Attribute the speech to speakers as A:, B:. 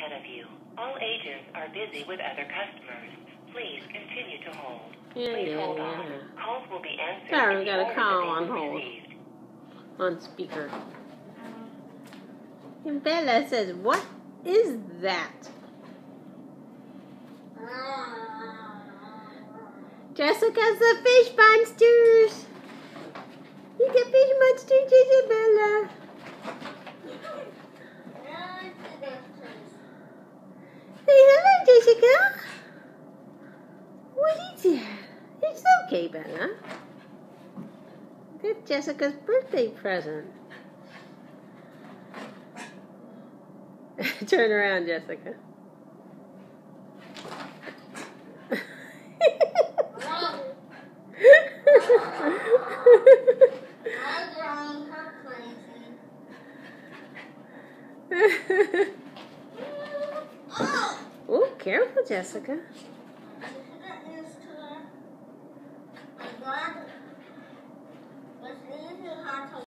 A: ahead of you. All agents are busy with other customers. Please continue to hold. Please hold on. Calls will be answered.
B: Sorry, we
A: in
B: got
A: the
B: a
A: order
B: call
A: that
B: on
A: they were
B: hold.
A: received.
B: On speaker. And Bella says, "What is that?" Jessica's the fish monsters. He's the fish monsters, Isabella. Say hello, Jessica. What is that? It's okay, Bella. That's Jessica's birthday present. Turn around, Jessica. Oh, careful, Jessica.